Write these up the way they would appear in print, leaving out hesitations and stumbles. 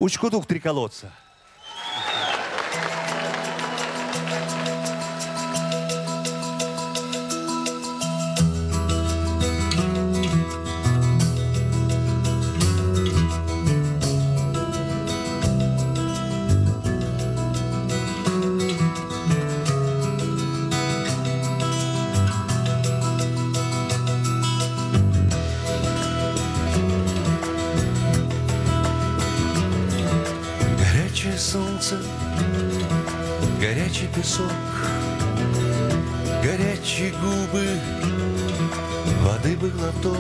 Учкудук три колодца. Горячее солнце, горячий песок, горячие губы, воды бы глоток.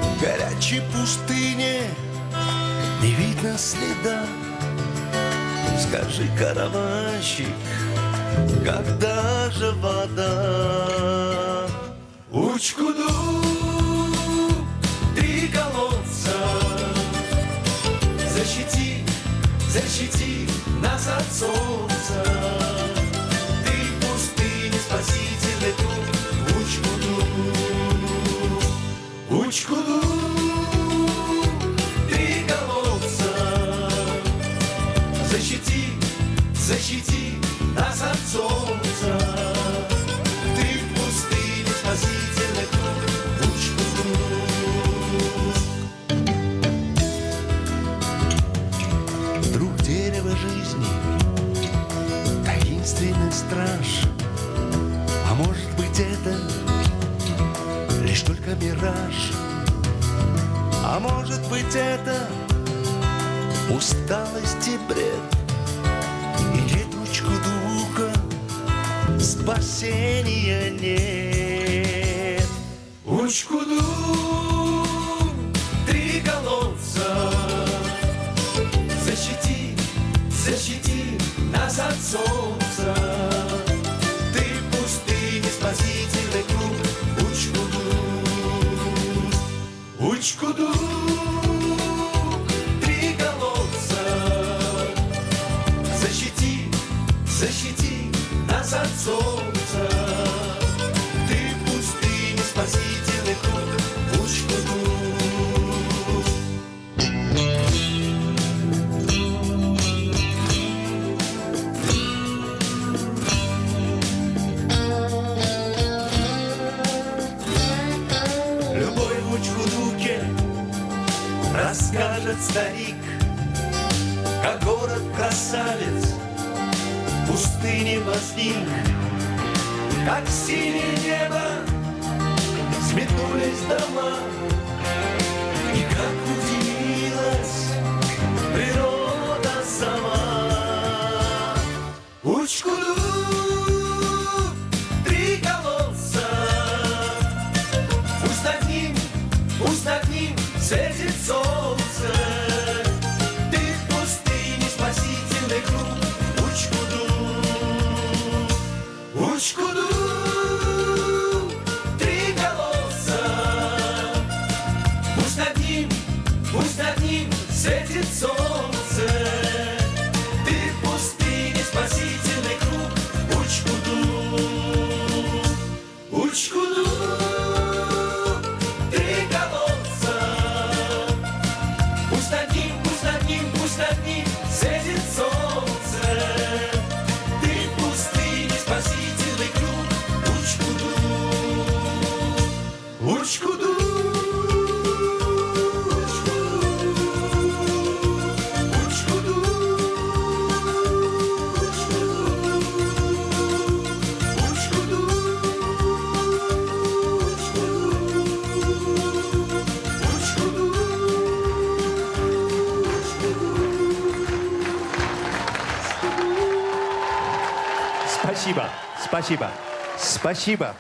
В горячей пустыне не видно следа. Скажи, караванщик, когда же вода? Учкуду, три колодца, защити, защити нас от солнца. Ты в пустыне спасительный круг. Учкуду, Учкуду, три колодца, защити, защити нас от солнца. Ты в пустыне спасительный круг. Учкуду. Вдруг дерево жизни, таинственный страж. А может быть это лишь только мираж? А может быть это усталость и бред? И нет Учкудука, спасения нет. Учкуду, три колодца, защити, защити нас от солнца. Ты в пустыне спасительный круг. Учкуду, Учкуду, три колодца, защити, защити нас от солнца. Ты в пустыне спасительный круг. Учкуду. Любой в Учкудуке расскажет старик, как город-красавец в пустыне возник, как в синее небо взметнулись дома, и как удивилась природа сама. Учкуду, три колодца, пусть над ним светит солнце. Ты в пустыне спасительный круг. Учкуду, Учкуду, три колодца, пусть над ним светит солнце. Ты в пустыне спасительный круг. Учкуду, Учкуду, три колодца, пусть над ним светит солнце. Ты в пустыне спасительный круг. Учкуду, Учкуду, Учкуду, Учкуду, Спасибо, спасибо, спасибо.